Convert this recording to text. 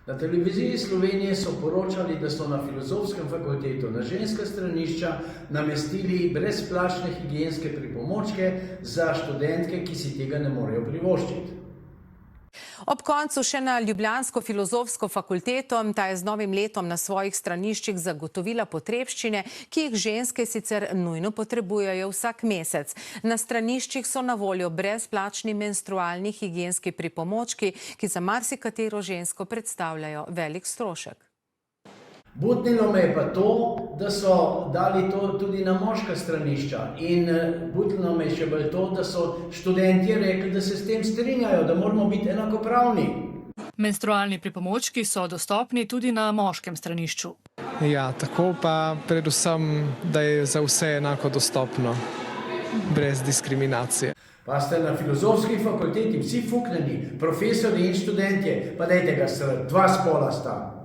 Na televiziji Slovenije so poročali, da so na Filozofskem fakultetu na ženska stranišča namestili brezplačne higienske pripomočke za študentke, ki si tega ne morejo privoščiti. Ob koncu še na ljubljansko filozofsko fakulteto, ta je z novim letom na svojih straniščih zagotovila potrebščine, ki jih ženske sicer nujno potrebujejo vsak mesec. Na straniščih so na voljo brezplačni menstrualni higienski pripomočki, ki za marsikatero žensko predstavljajo velik strošek. Butnilo me je pa to, da so dali to tudi na moška stranišča in butnilo me je še bolj to, da so študentje rekli, da se s tem strinjajo, da moramo biti enakopravni. Menstrualni pripomočki so dostopni tudi na moškem stranišču. Ja, tako pa predvsem, da je za vse enako dostopno, brez diskriminacije. Pa ste na Filozofski fakulteti vsi fuknjeni, profesori in študentje, pa dajte ga sredi, dva spola sta.